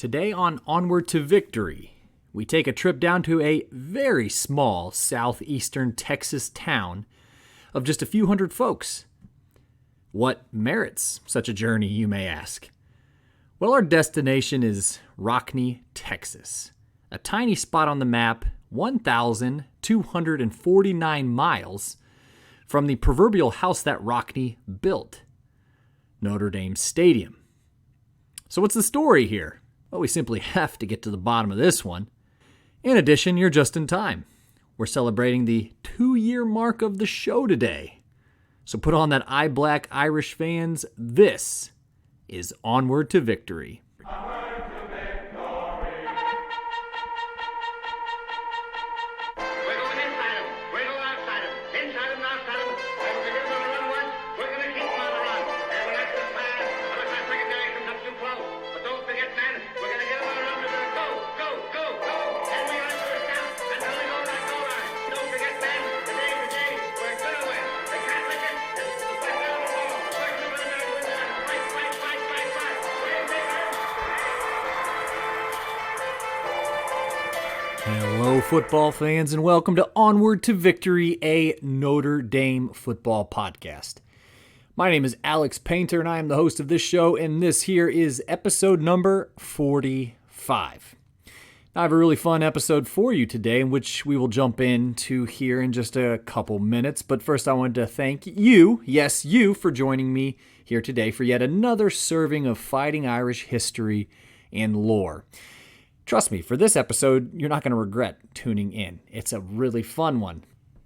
Today on Onward to Victory, we take a trip down to a very small southeastern Texas town of just a few hundred folks. What merits such a journey, you may ask? Well, our destination is Rockne, Texas, a tiny spot on the map 1,249 miles from the proverbial house that Rockne built, Notre Dame Stadium. So what's the story here? Well, we simply have to get to the bottom of this one. In addition, you're just in time. We're celebrating the 2-year mark of the show today. So put on that eye black, Irish fans. This is Onward to Victory. Hello, football fans, and welcome to Onward to Victory, a Notre Dame football podcast. My name is Alex Painter, and I am the host of this show, and this here is episode number 45. Now, I have a really fun episode for you today, in which we will jump into here in just a couple minutes. But first, I wanted to thank you, yes, you, for joining me here today for yet another serving of Fighting Irish history and lore. Trust me, for this episode, you're not going to regret tuning in. It's a really fun one.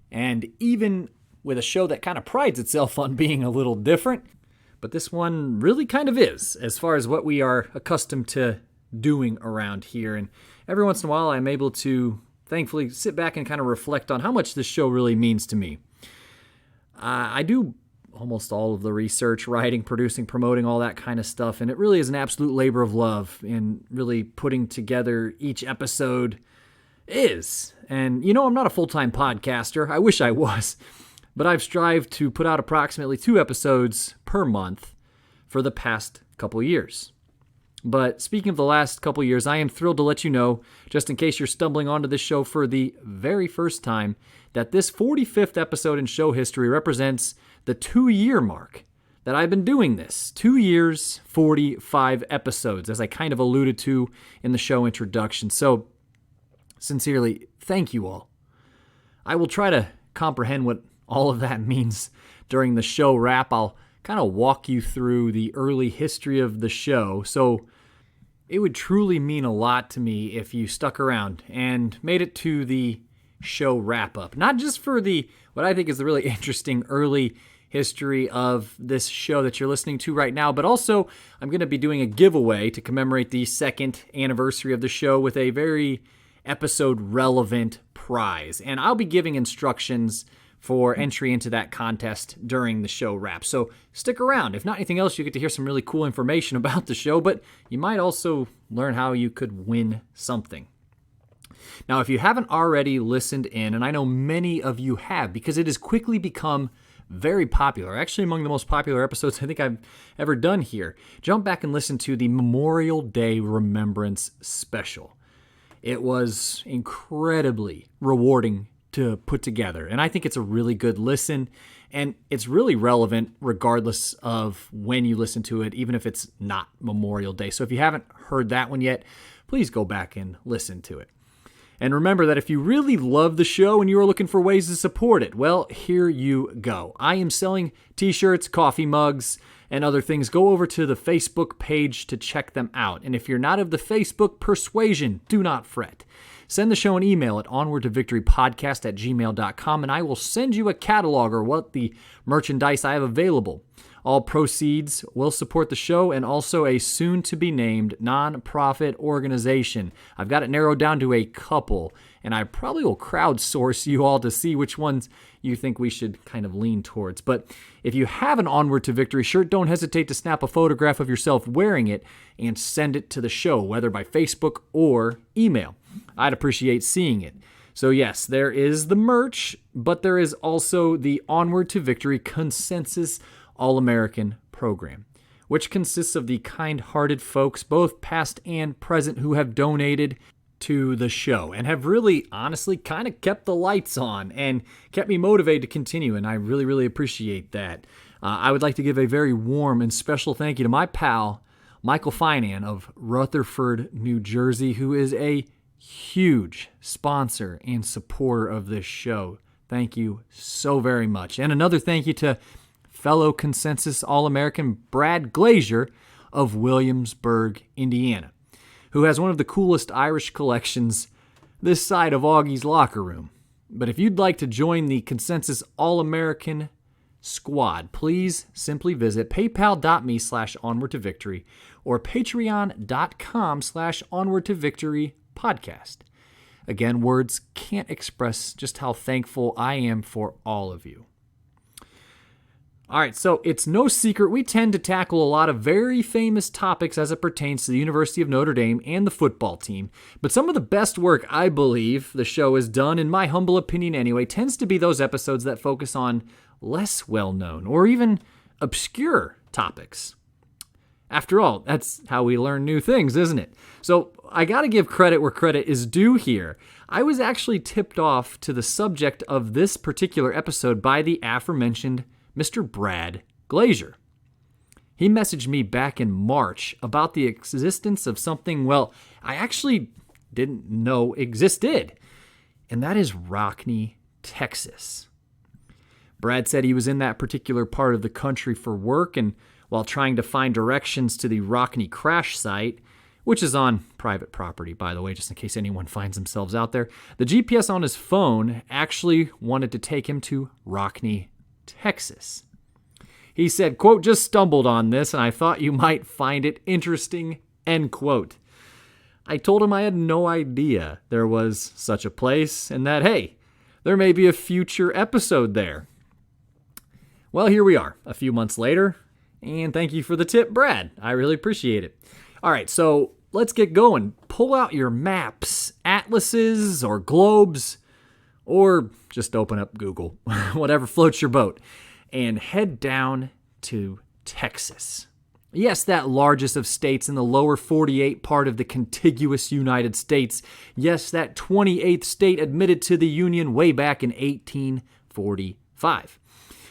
And even with a show that kind of prides itself on being a little different, but this one really kind of is, as far as what we are accustomed to doing around here. And every once in a while, I'm able to, thankfully, sit back and kind of reflect on how much this show really means to me. I do almost all of the research, writing, producing, promoting, all that kind of stuff. And it really is an absolute labor of love in really putting together each episode is. And, you know, I'm not a full-time podcaster. I wish I was. But I've strived to put out approximately 2 episodes per month for the past couple years. But speaking of the last couple years, I am thrilled to let you know, just in case you're stumbling onto this show for the very first time, that this 45th episode in show history represents the 2-year mark that I've been doing this. 2 years, 45 episodes, as I kind of alluded to in the show introduction. So, sincerely, thank you all. I will try to comprehend what all of that means during the show wrap. I'll kind of walk you through the early history of the show. So, it would truly mean a lot to me if you stuck around and made it to the show wrap-up. Not just for what I think is the really interesting early history of this show that you're listening to right now, but also I'm going to be doing a giveaway to commemorate the 2nd anniversary of the show with a very episode-relevant prize. And I'll be giving instructions for entry into that contest during the show wrap. So stick around. If not anything else, you get to hear some really cool information about the show, but you might also learn how you could win something. Now, if you haven't already listened in, and I know many of you have, because it has quickly become very popular, actually among the most popular episodes I think I've ever done here, jump back and listen to the Memorial Day Remembrance Special. It was incredibly rewarding to put together, and I think it's a really good listen, and it's really relevant regardless of when you listen to it, even if it's not Memorial Day. So if you haven't heard that one yet, please go back and listen to it. And remember that if you really love the show and you are looking for ways to support it, well, here you go. I am selling t-shirts, coffee mugs, and other things. Go over to the Facebook page to check them out. And if you're not of the Facebook persuasion, do not fret. Send the show an email at onwardtovictorypodcast@gmail.com, and I will send you a catalog or what the merchandise I have available. All proceeds will support the show and also a soon-to-be-named nonprofit organization. I've got it narrowed down to a couple, and I probably will crowdsource you all to see which ones you think we should kind of lean towards. But if you have an Onward to Victory shirt, don't hesitate to snap a photograph of yourself wearing it and send it to the show, whether by Facebook or email. I'd appreciate seeing it. So yes, there is the merch, but there is also the Onward to Victory Consensus All-American program, which consists of the kind-hearted folks, both past and present, who have donated to the show and have really, honestly, kind of kept the lights on and kept me motivated to continue, and I really, really appreciate that. I would like to give a very warm and special thank you to my pal, Michael Finan of Rutherford, New Jersey, who is a huge sponsor and supporter of this show. Thank you so very much. And another thank you to fellow Consensus All-American Brad Glazier of Williamsburg, Indiana, who has one of the coolest Irish collections this side of Augie's locker room. But if you'd like to join the Consensus All-American squad, please simply visit paypal.me/onwardtovictory or patreon.com/onwardtovictory podcast. Again, words can't express just how thankful I am for all of you. All right, so it's no secret we tend to tackle a lot of very famous topics as it pertains to the University of Notre Dame and the football team. But some of the best work I believe the show has done, in my humble opinion anyway, tends to be those episodes that focus on less well-known or even obscure topics. After all, that's how we learn new things, isn't it? So I got to give credit where credit is due here. I was actually tipped off to the subject of this particular episode by the aforementioned Mr. Brad Glazier. He messaged me back in March about the existence of something, well, I actually didn't know existed, and that is Rockne, Texas. Brad said he was in that particular part of the country for work, and while trying to find directions to the Rockne crash site, which is on private property, by the way, just in case anyone finds themselves out there, the GPS on his phone actually wanted to take him to Rockne, Texas. He said, quote, "Just stumbled on this and I thought you might find it interesting," end quote. I told him I had no idea there was such a place and that, hey, there may be a future episode there. Well, here we are a few months later, and thank you for the tip, Brad. I really appreciate it. All right, so let's get going. Pull out your maps, atlases, or globes, or just open up Google, whatever floats your boat, and head down to Texas. Yes, that largest of states in the lower 48 part of the contiguous United States. Yes, that 28th state admitted to the Union way back in 1845.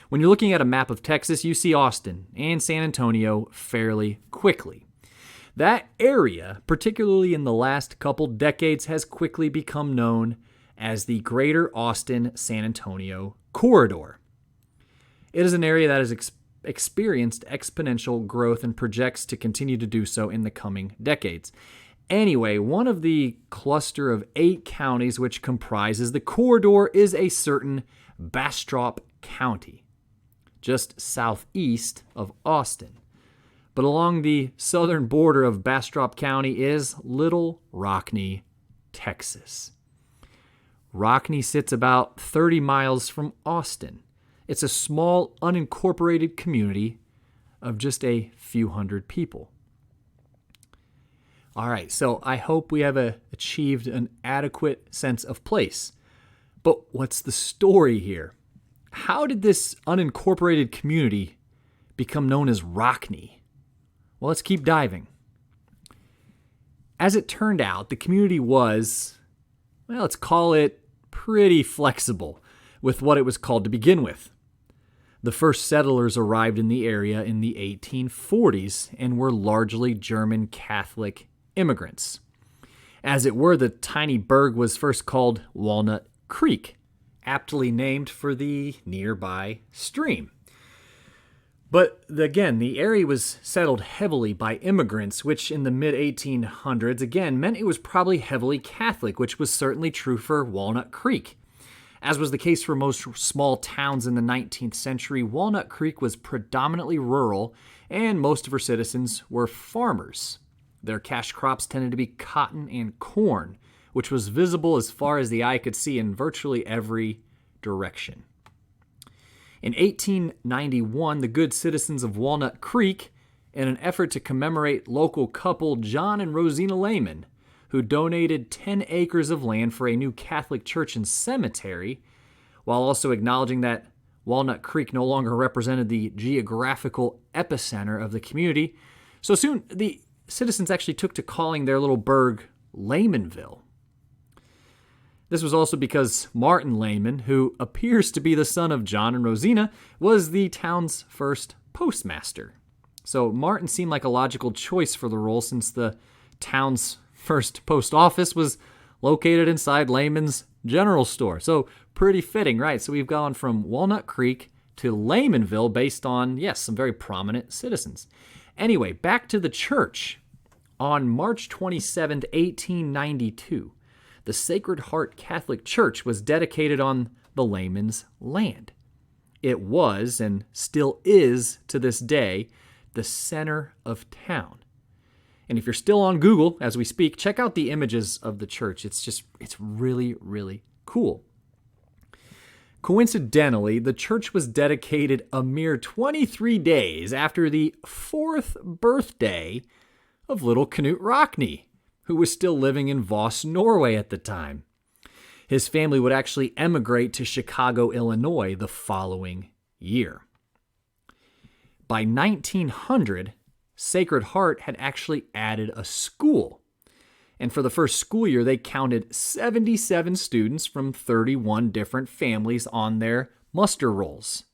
When you're looking at a map of Texas, you see Austin and San Antonio fairly quickly. That area, particularly in the last couple decades, has quickly become known as the Greater Austin-San Antonio Corridor. It is an area that has experienced exponential growth and projects to continue to do so in the coming decades. Anyway, one of the cluster of 8 counties which comprises the corridor is a certain Bastrop County, just southeast of Austin. But along the southern border of Bastrop County is Little Rockne, Texas. Rockne sits about 30 miles from Austin. It's a small, unincorporated community of just a few hundred people. All right, so I hope we have achieved an adequate sense of place. But what's the story here? How did this unincorporated community become known as Rockne? Well, let's keep diving. As it turned out, the community was, well, let's call it pretty flexible with what it was called to begin with. The first settlers arrived in the area in the 1840s and were largely German Catholic immigrants. As it were, the tiny burg was first called Walnut Creek, aptly named for the nearby stream. But again, the area was settled heavily by immigrants, which in the mid-1800s, again, meant it was probably heavily Catholic, which was certainly true for Walnut Creek. As was the case for most small towns in the 19th century, Walnut Creek was predominantly rural, and most of her citizens were farmers. Their cash crops tended to be cotton and corn, which was visible as far as the eye could see in virtually every direction. In 1891, the good citizens of Walnut Creek, in an effort to commemorate local couple John and Rosina Lehman, who donated 10 acres of land for a new Catholic church and cemetery, while also acknowledging that Walnut Creek no longer represented the geographical epicenter of the community, so soon the citizens actually took to calling their little burg Laymanville. This was also because Martin Layman, who appears to be the son of John and Rosina, was the town's first postmaster. So Martin seemed like a logical choice for the role since the town's first post office was located inside Layman's general store. So pretty fitting, right? So we've gone from Walnut Creek to Laymanville based on, yes, some very prominent citizens. Anyway, back to the church. On March 27, 1892, the Sacred Heart Catholic Church was dedicated on the Layman's land. It was, and still is to this day, the center of town. And if you're still on Google as we speak, check out the images of the church. It's really, really cool. Coincidentally, the church was dedicated a mere 23 days after the 4th birthday of little Knut Rockne, who was still living in Voss, Norway at the time. His family would actually emigrate to Chicago, Illinois the following year. By 1900, Sacred Heart had actually added a school. And for the first school year, they counted 77 students from 31 different families on their muster rolls.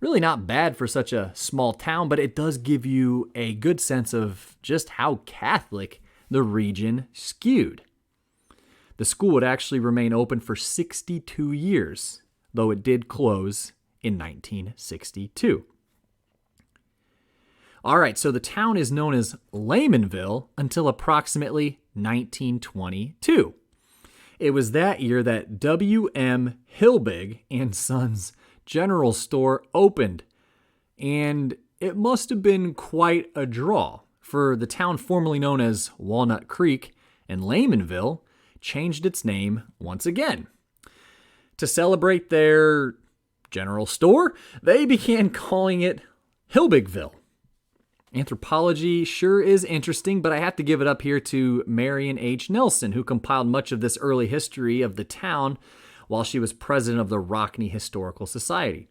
Really not bad for such a small town, but it does give you a good sense of just how Catholic the region skewed. The school would actually remain open for 62 years, though it did close in 1962. All right, so the town is known as Laymanville until approximately 1922. It was that year that W.M. Hilbig and Sons General Store opened, and it must have been quite a draw, for the town formerly known as Walnut Creek and Laymanville changed its name once again. To celebrate their general store, they began calling it Hilbigville. Anthropology sure is interesting, but I have to give it up here to Marion H. Nelson, who compiled much of this early history of the town while she was president of the Rockne Historical Society.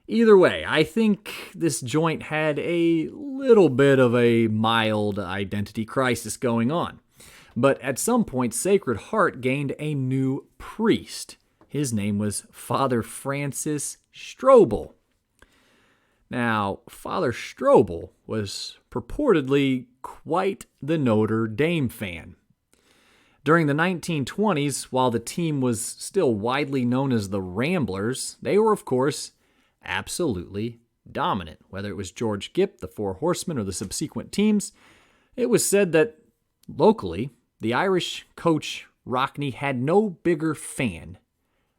Either way, I think this joint had a little bit of a mild identity crisis going on. But at some point, Sacred Heart gained a new priest. His name was Father Francis Strobel. Now, Father Strobel was purportedly quite the Notre Dame fan. During the 1920s, while the team was still widely known as the Ramblers, they were, of course, absolutely dominant. Whether it was George Gipp, the Four Horsemen, or the subsequent teams, it was said that locally, the Irish coach Rockne had no bigger fan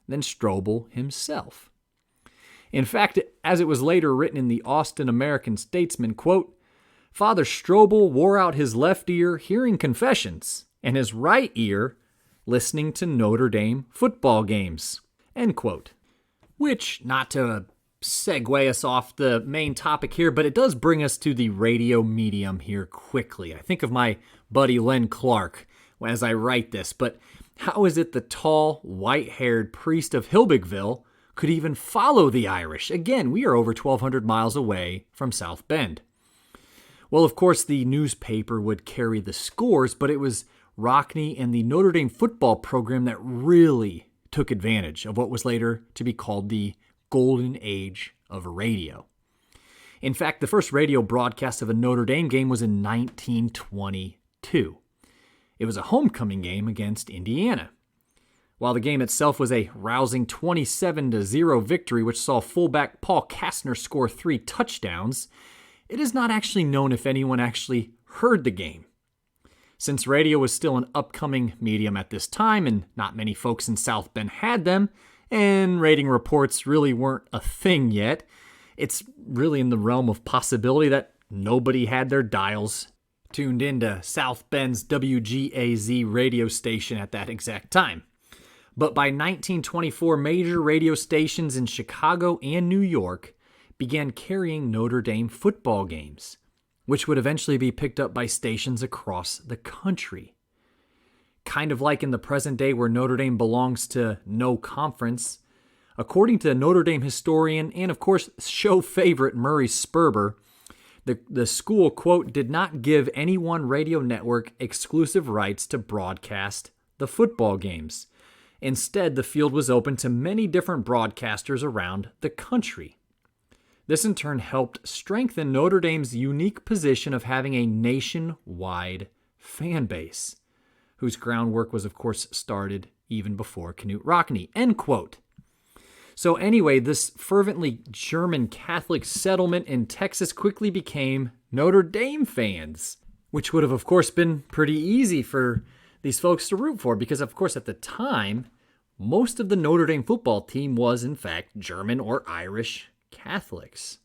than Strobel himself. In fact, as it was later written in the Austin American Statesman, quote, Father Strobel wore out his left ear hearing confessions and his right ear listening to Notre Dame football games, end quote. Which, not to segue us off the main topic here, but it does bring us to the radio medium here quickly. I think of my buddy Len Clark as I write this, but how is it the tall, white-haired priest of Hilbigville could even follow the Irish? Again, we are over 1,200 miles away from South Bend. Well, of course, the newspaper would carry the scores, but it was Rockne and the Notre Dame football program that really took advantage of what was later to be called the golden age of radio. In fact, the first radio broadcast of a Notre Dame game was in 1922. It was a homecoming game against Indiana. While the game itself was a rousing 27-0 victory, which saw fullback Paul Kastner score 3 touchdowns, it is not actually known if anyone actually heard the game. Since radio was still an upcoming medium at this time, and not many folks in South Bend had them, and rating reports really weren't a thing yet, it's really in the realm of possibility that nobody had their dials tuned into South Bend's WGAZ radio station at that exact time. But by 1924, major radio stations in Chicago and New York began carrying Notre Dame football games, which would eventually be picked up by stations across the country. Kind of like in the present day where Notre Dame belongs to no conference, According to Notre Dame historian and, of course, show favorite Murray Sperber, the school, quote, did not give any one radio network exclusive rights to broadcast the football games. Instead, the field was open to many different broadcasters around the country. This in turn helped strengthen Notre Dame's unique position of having a nationwide fan base, whose groundwork was, of course, started even before Knute Rockne, end quote. So anyway, this fervently German Catholic settlement in Texas quickly became Notre Dame fans, which would have, of course, been pretty easy for these folks to root for because, of course, at the time, most of the Notre Dame football team was, in fact, German or Irish Catholics.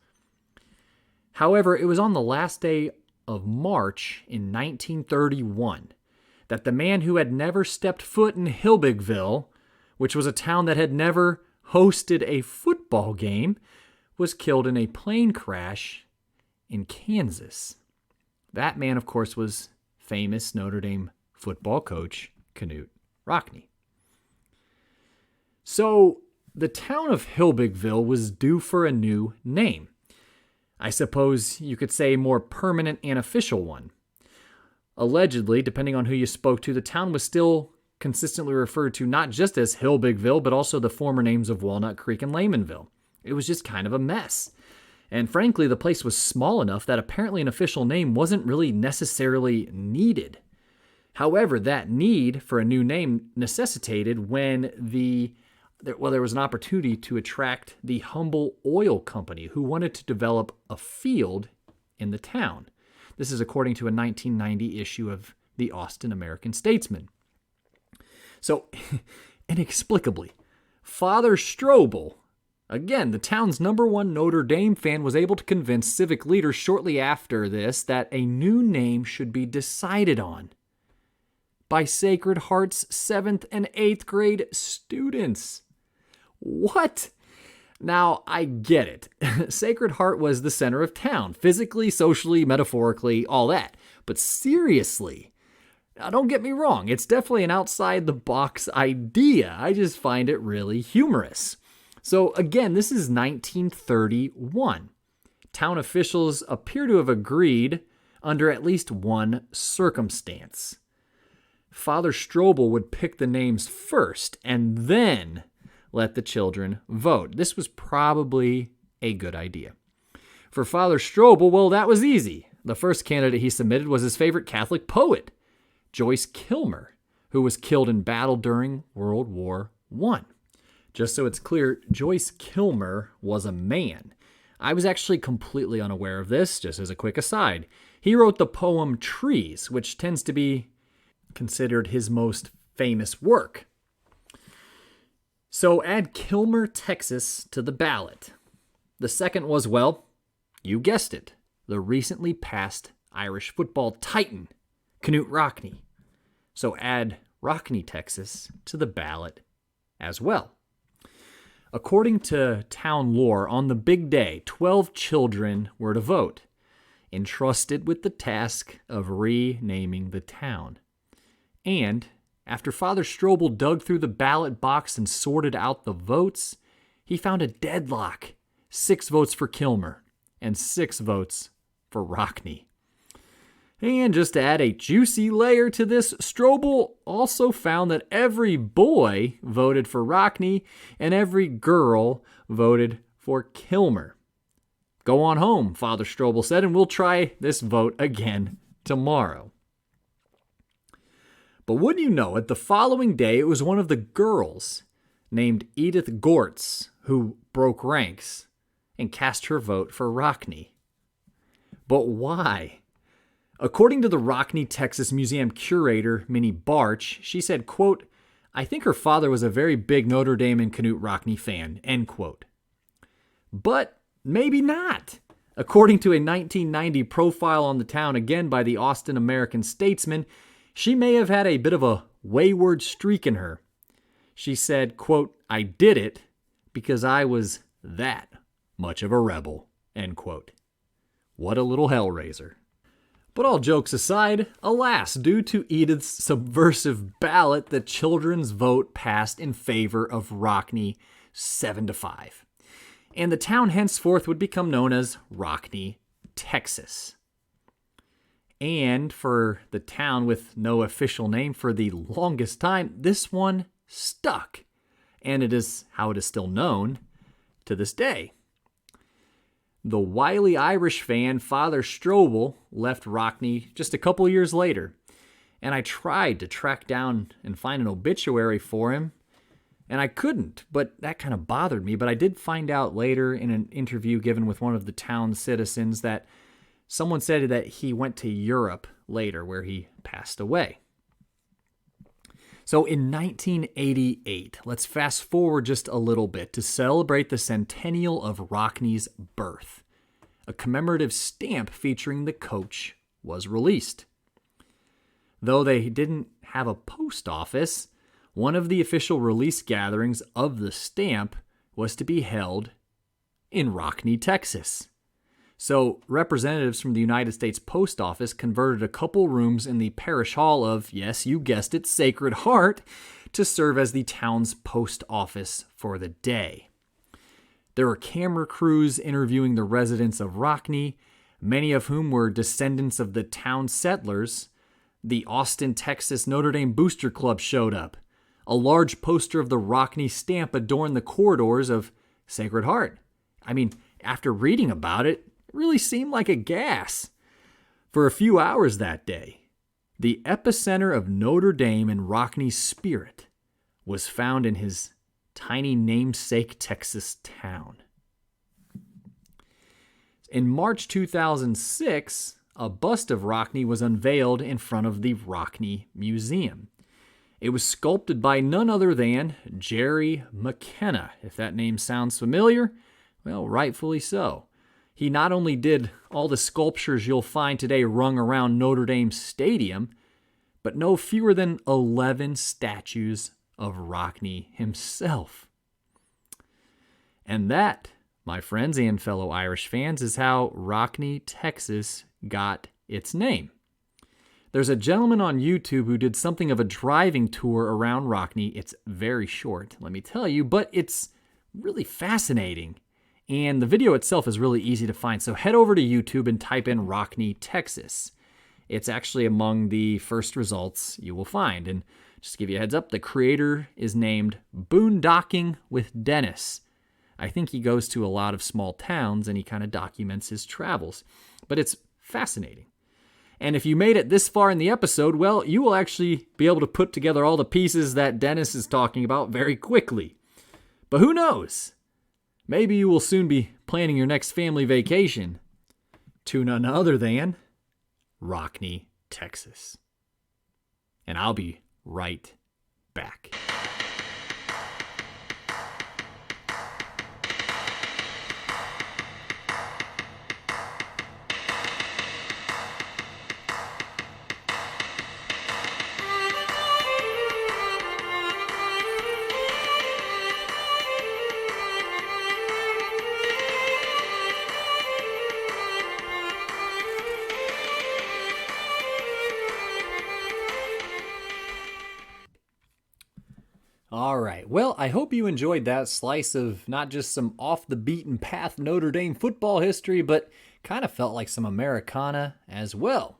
However, it was on the last day of March in 1931 that the man who had never stepped foot in Hilbigville, which was a town that had never hosted a football game, was killed in a plane crash in Kansas. That man, of course, was famous Notre Dame football coach Knute Rockne. So the town of Hilbigville was due for a new name. I suppose you could say a more permanent and official one. Allegedly, depending on who you spoke to, the town was still consistently referred to not just as Hilbigville, but also the former names of Walnut Creek and Laymanville. It was just kind of a mess. And frankly, the place was small enough that apparently an official name wasn't really necessarily needed. However, that need for a new name necessitated when there was an opportunity to attract the Humble Oil Company, who wanted to develop a field in the town. This is according to a 1990 issue of the Austin American-Statesman. So, inexplicably, Father Strobel, again, the town's #1 Notre Dame fan, was able to convince civic leaders shortly after this that a new name should be decided on by Sacred Heart's 7th and 8th grade students. What? Now, I get it. Sacred Heart was the center of town, physically, socially, metaphorically, all that. But seriously, now don't get me wrong, it's definitely an outside-the-box idea. I just find it really humorous. So again, this is 1931. Town officials appear to have agreed under at least one circumstance. Father Strobel would pick the names first and then let the children vote. This was probably a good idea. For Father Strobel, well, that was easy. The first candidate he submitted was his favorite Catholic poet, Joyce Kilmer, who was killed in battle during World War I. Just so it's clear, Joyce Kilmer was a man. I was actually completely unaware of this, just as a quick aside. He wrote the poem Trees, which tends to be considered his most famous work. So add Kilmer, Texas to the ballot. The second was, well, you guessed it, the recently passed Irish football titan, Knute Rockne. So add Rockne, Texas to the ballot as well. According to town lore, on the big day, 12 children were to vote, entrusted with the task of renaming the town. And after Father Strobel dug through the ballot box and sorted out the votes, he found a deadlock. 6 votes for Kilmer and 6 votes for Rockne. And just to add a juicy layer to this, Strobel also found that every boy voted for Rockne and every girl voted for Kilmer. Go on home, Father Strobel said, and we'll try this vote again tomorrow. But wouldn't you know it, the following day it was one of the girls named Edith Gortz who broke ranks and cast her vote for Rockne. But why? According to the Rockne, Texas Museum curator, Minnie Barch, she said, quote, I think her father was a very big Notre Dame and Knute Rockne fan, end quote. But maybe not. According to a 1990 profile on the town, again by the Austin American-Statesman, she may have had a bit of a wayward streak in her. She said, quote, I did it because I was that much of a rebel, end quote. What a little hellraiser. But all jokes aside, alas, due to Edith's subversive ballot, the children's vote passed in favor of Rockne 7-5. And the town henceforth would become known as Rockne, Texas. And for the town with no official name for the longest time, this one stuck. And it is how it is still known to this day. The wily Irish fan Father Strobel left Rockne just a couple years later, and I tried to track down and find an obituary for him, and I couldn't, but that kind of bothered me. But I did find out later in an interview given with one of the town's citizens that someone said that he went to Europe later, where he passed away. So in 1988, let's fast forward just a little bit to celebrate the centennial of Rockne's birth. A commemorative stamp featuring the coach was released. Though they didn't have a post office, one of the official release gatherings of the stamp was to be held in Rockne, Texas. So representatives from the United States Post Office converted a couple rooms in the parish hall of, yes, you guessed it, Sacred Heart, to serve as the town's post office for the day. There were camera crews interviewing the residents of Rockne, many of whom were descendants of the town settlers. The Austin, Texas Notre Dame Booster Club showed up. A large poster of the Rockne stamp adorned the corridors of Sacred Heart. I mean, after reading about it, it really seemed like a gas. For a few hours that day, the epicenter of Notre Dame and Rockne's spirit was found in his tiny namesake Texas town. In March 2006, a bust of Rockne was unveiled in front of the Rockne Museum. It was sculpted by none other than Jerry McKenna. If that name sounds familiar, well, rightfully so. He not only did all the sculptures you'll find today rung around Notre Dame Stadium, but no fewer than 11 statues of Rockne himself. And that, my friends and fellow Irish fans, is how Rockne, Texas got its name. There's a gentleman on YouTube who did something of a driving tour around Rockne. It's very short, let me tell you, but it's really fascinating. And the video itself is really easy to find. So head over to YouTube and type in Rockne, Texas. It's actually among the first results you will find. And just to give you a heads up, the creator is named Boondocking with Dennis. I think he goes to a lot of small towns and he kind of documents his travels. But it's fascinating. And if you made it this far in the episode, well, you will actually be able to put together all the pieces that Dennis is talking about very quickly. But who knows? Maybe you will soon be planning your next family vacation to none other than Rockne, Texas. And I'll be right back. All right, well, I hope you enjoyed that slice of not just some off-the-beaten-path Notre Dame football history, but kind of felt like some Americana as well.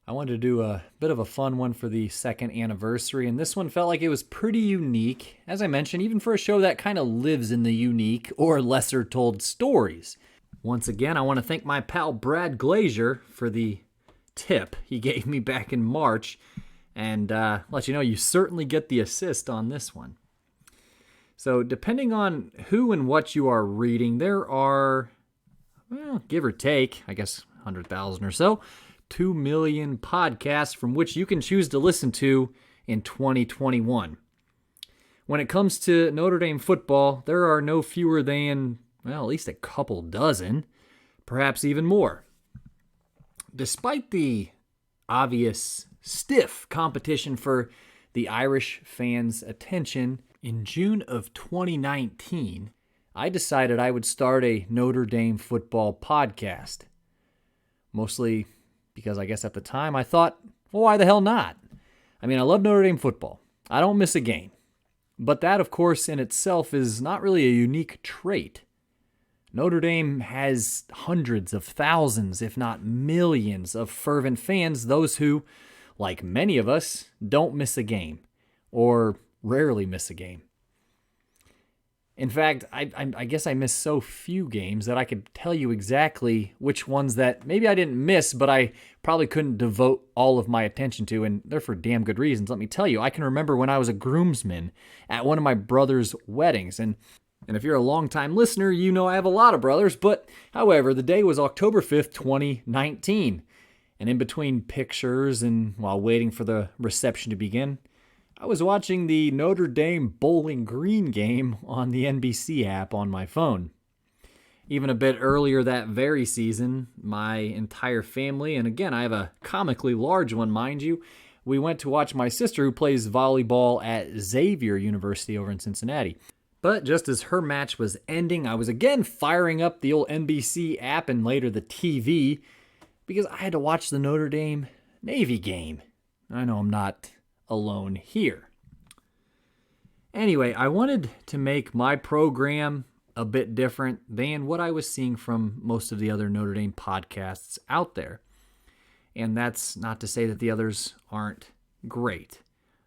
I wanted to do a bit of a fun one for the second anniversary, and this one felt like it was pretty unique, as I mentioned, even for a show that kind of lives in the unique or lesser-told stories. Once again, I want to thank my pal Brad Glazier for the tip he gave me back in March, and let you know you certainly get the assist on this one. So depending on who and what you are reading, there are, well, give or take, I guess 100,000 or so, 2 million podcasts from which you can choose to listen to in 2021. When it comes to Notre Dame football, there are no fewer than, well, at least a couple dozen, perhaps even more. Despite the obvious stiff competition for the Irish fans' attention, in June of 2019, I decided I would start a Notre Dame football podcast. Mostly because I guess at the time I thought, well, why the hell not? I mean, I love Notre Dame football. I don't miss a game. But that, of course, in itself is not really a unique trait. Notre Dame has hundreds of thousands, if not millions, of fervent fans, those who, like many of us, don't miss a game, or rarely miss a game. In fact, I guess I miss so few games that I could tell you exactly which ones that maybe I didn't miss, but I probably couldn't devote all of my attention to, and they're for damn good reasons. Let me tell you, I can remember when I was a groomsman at one of my brother's weddings, and if you're a longtime listener, you know I have a lot of brothers, but however, the day was October 5th, 2019, and in between pictures and while waiting for the reception to begin, I was watching the Notre Dame Bowling Green game on the NBC app on my phone. Even a bit earlier that very season, my entire family, and again, I have a comically large one, mind you, we went to watch my sister who plays volleyball at Xavier University over in Cincinnati. But just as her match was ending, I was again firing up the old NBC app and later the TV because I had to watch the Notre Dame Navy game. I know I'm not alone here. Anyway, I wanted to make my program a bit different than what I was seeing from most of the other Notre Dame podcasts out there. And that's not to say that the others aren't great.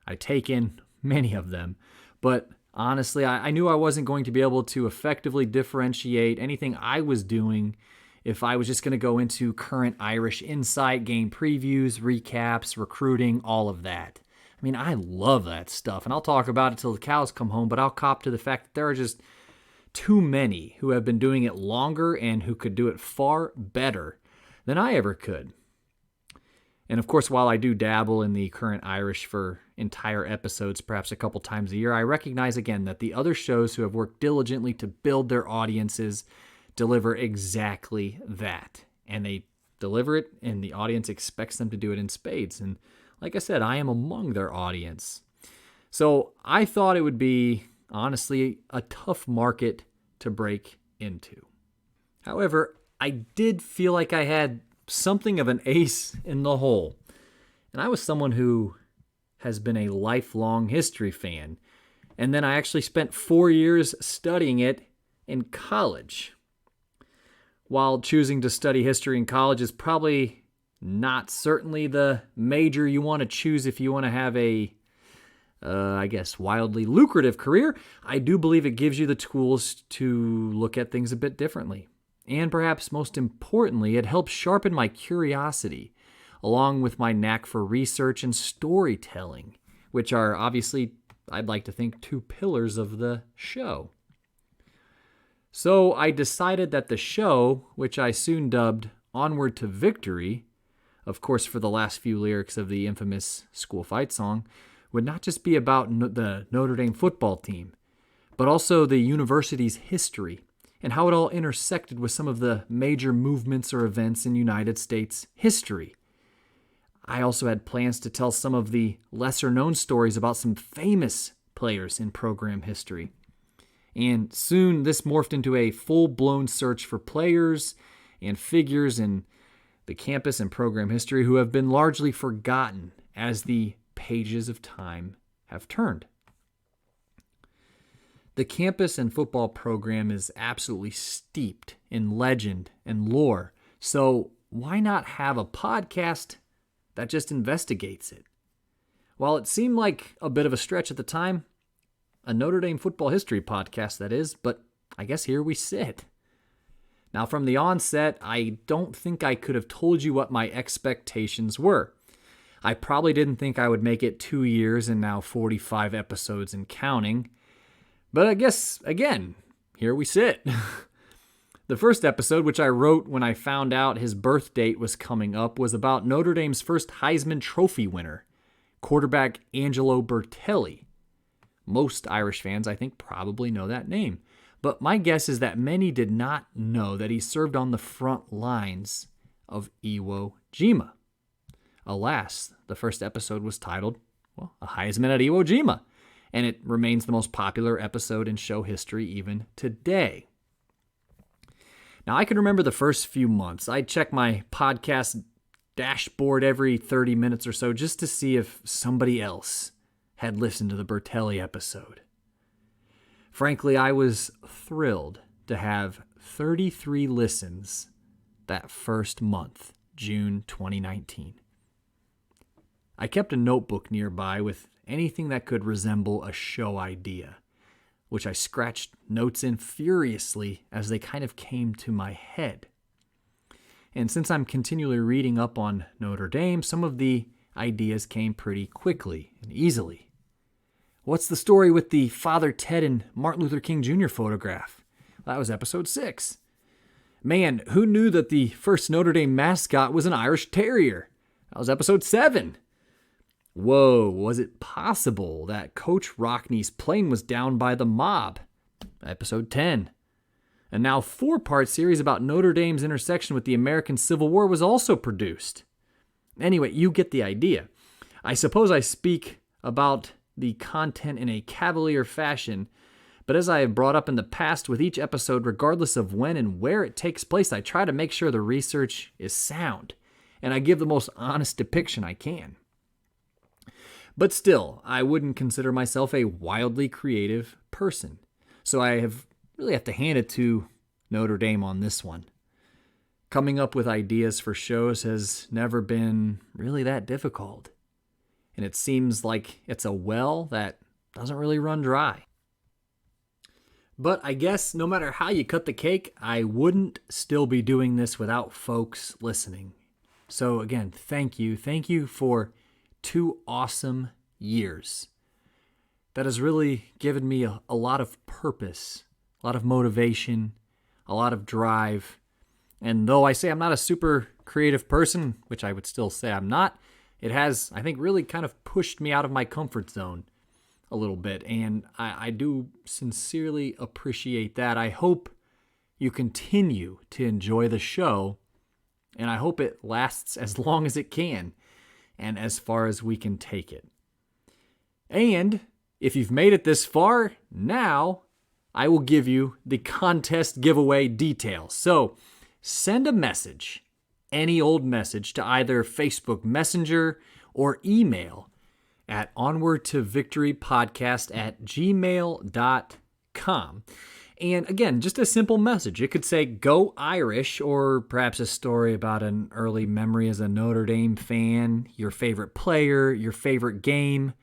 I take in many of them, but honestly, I knew I wasn't going to be able to effectively differentiate anything I was doing if I was just going to go into current Irish insight, game previews, recaps, recruiting, all of that. I mean, I love that stuff, and I'll talk about it till the cows come home, but I'll cop to the fact that there are just too many who have been doing it longer and who could do it far better than I ever could. And of course, while I do dabble in the current Irish for entire episodes, perhaps a couple times a year, I recognize again that the other shows who have worked diligently to build their audiences deliver exactly that. And they deliver it, and the audience expects them to do it in spades. And like I said, I am among their audience. So I thought it would be, honestly, a tough market to break into. However, I did feel like I had something of an ace in the hole. And I was someone who has been a lifelong history fan. And then I actually spent 4 years studying it in college. While choosing to study history in college is probably not certainly the major you want to choose if you want to have a, wildly lucrative career, I do believe it gives you the tools to look at things a bit differently. And perhaps most importantly, it helps sharpen my curiosity, along with my knack for research and storytelling, which are obviously, I'd like to think, two pillars of the show. So I decided that the show, which I soon dubbed Onward to Victory, of course for the last few lyrics of the infamous school fight song, would not just be about the Notre Dame football team, but also the university's history and how it all intersected with some of the major movements or events in United States history. I also had plans to tell some of the lesser-known stories about some famous players in program history. And soon this morphed into a full-blown search for players and figures in the campus and program history who have been largely forgotten as the pages of time have turned. The campus and football program is absolutely steeped in legend and lore, so why not have a podcast that just investigates it? While it seemed like a bit of a stretch at the time, a Notre Dame football history podcast, that is, but I guess here we sit. Now, from the onset, I don't think I could have told you what my expectations were. I probably didn't think I would make it 2 years and now 45 episodes and counting. But I guess, again, here we sit. The first episode, which I wrote when I found out his birth date was coming up, was about Notre Dame's first Heisman Trophy winner, quarterback Angelo Bertelli. Most Irish fans, I think, probably know that name. But my guess is that many did not know that he served on the front lines of Iwo Jima. Alas, the first episode was titled, A Heisman at Iwo Jima, and it remains the most popular episode in show history even today. Now, I can remember the first few months. I'd check my podcast dashboard every 30 minutes or so just to see if somebody else had listened to the Bertelli episode. Frankly, I was thrilled to have 33 listens that first month, June 2019. I kept a notebook nearby with anything that could resemble a show idea, which I scratched notes in furiously as they kind of came to my head. And since I'm continually reading up on Notre Dame, some of the ideas came pretty quickly and easily. What's the story with the Father Ted and Martin Luther King Jr. photograph? Well, that was episode 6. Man, who knew that the first Notre Dame mascot was an Irish Terrier? That was episode 7. Whoa, was it possible that Coach Rockne's plane was down by the mob? Episode 10. And now 4-part series about Notre Dame's intersection with the American Civil War was also produced. Anyway, you get the idea. I suppose I speak about the content in a cavalier fashion, but as I have brought up in the past with each episode, regardless of when and where it takes place, I try to make sure the research is sound, and I give the most honest depiction I can. But still, I wouldn't consider myself a wildly creative person, so I really have to hand it to Notre Dame on this one. Coming up with ideas for shows has never been really that difficult, and it seems like it's a well that doesn't really run dry. But I guess no matter how you cut the cake, I wouldn't still be doing this without folks listening. So again, thank you. Thank you for 2 awesome years. That has really given me a lot of purpose, a lot of motivation, a lot of drive. And though I say I'm not a super creative person, which I would still say I'm not, it has, I think, really kind of pushed me out of my comfort zone a little bit. And I do sincerely appreciate that. I hope you continue to enjoy the show, and I hope it lasts as long as it can and as far as we can take it. And if you've made it this far, now I will give you the contest giveaway details. So send a message, any old message, to either Facebook Messenger or email at onwardtovictorypodcast@gmail.com. And again, just a simple message. It could say, "Go Irish," or perhaps a story about an early memory as a Notre Dame fan, your favorite player, your favorite game,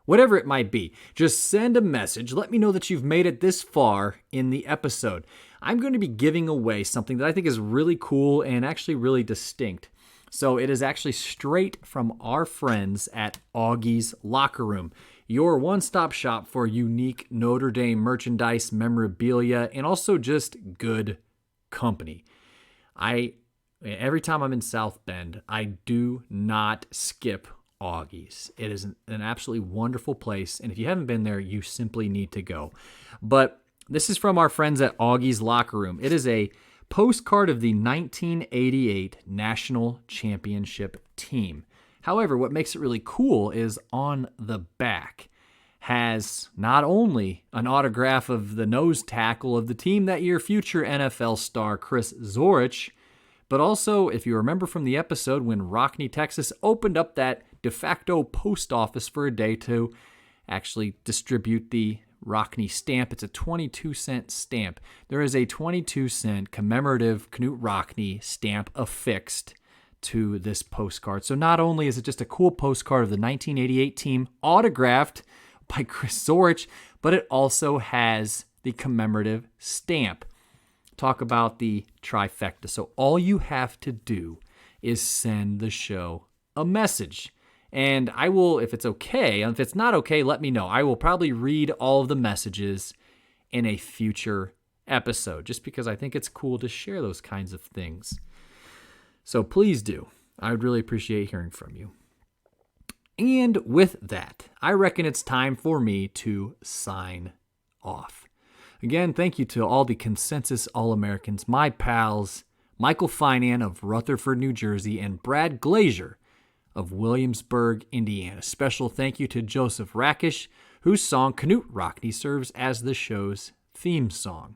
whatever it might be. Just send a message. Let me know that you've made it this far in the episode. I'm going to be giving away something that I think is really cool and actually really distinct. So it is actually straight from our friends at Augie's Locker Room, your one-stop shop for unique Notre Dame merchandise, memorabilia, and also just good company. Every time I'm in South Bend, I do not skip Augie's. It is an absolutely wonderful place, and if you haven't been there, you simply need to go. But this is from our friends at Augie's Locker Room. It is a postcard of the 1988 National Championship team. However, what makes it really cool is on the back has not only an autograph of the nose tackle of the team that year, future NFL star Chris Zorich, but also, if you remember from the episode when Rockne, Texas opened up that de facto post office for a day to actually distribute the Rockne stamp. It's a 22-cent stamp. There is a 22-cent commemorative Knute Rockne stamp affixed to this postcard. So not only is it just a cool postcard of the 1988 team autographed by Chris Zorich, but it also has the commemorative stamp. Talk about the trifecta. So all you have to do is send the show a message. And I will, if it's okay, and if it's not okay, let me know. I will probably read all of the messages in a future episode, just because I think it's cool to share those kinds of things. So please do. I would really appreciate hearing from you. And with that, I reckon it's time for me to sign off. Again, thank you to all the Consensus All-Americans, my pals, Michael Finan of Rutherford, New Jersey, and Brad Glazier of Williamsburg, Indiana. Special thank you to Joseph Rakish, whose song Knute Rockne serves as the show's theme song.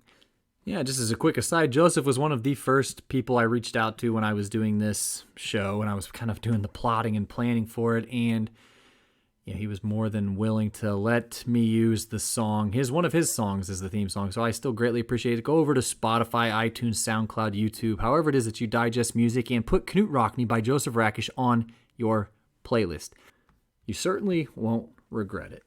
Yeah, just as a quick aside, Joseph was one of the first people I reached out to when I was doing this show, and I was kind of doing the plotting and planning for it. And he was more than willing to let me use the song. One of his songs is the theme song, so I still greatly appreciate it. Go over to Spotify, iTunes, SoundCloud, YouTube, however it is that you digest music, and put Knut Rockne by Joseph Rakish on your playlist. You certainly won't regret it.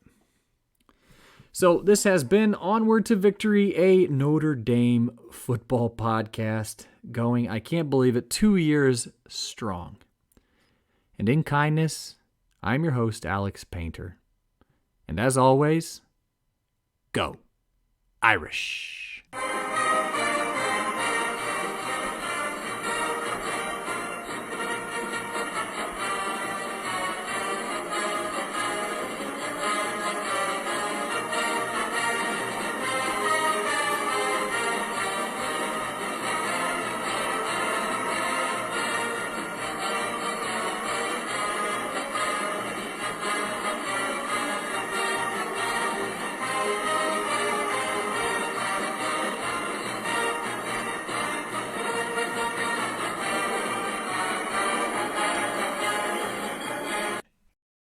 So this has been Onward to Victory, a Notre Dame football podcast going, I can't believe it, 2 years strong. And in kindness, I'm your host, Alex Painter. And as always, go Irish.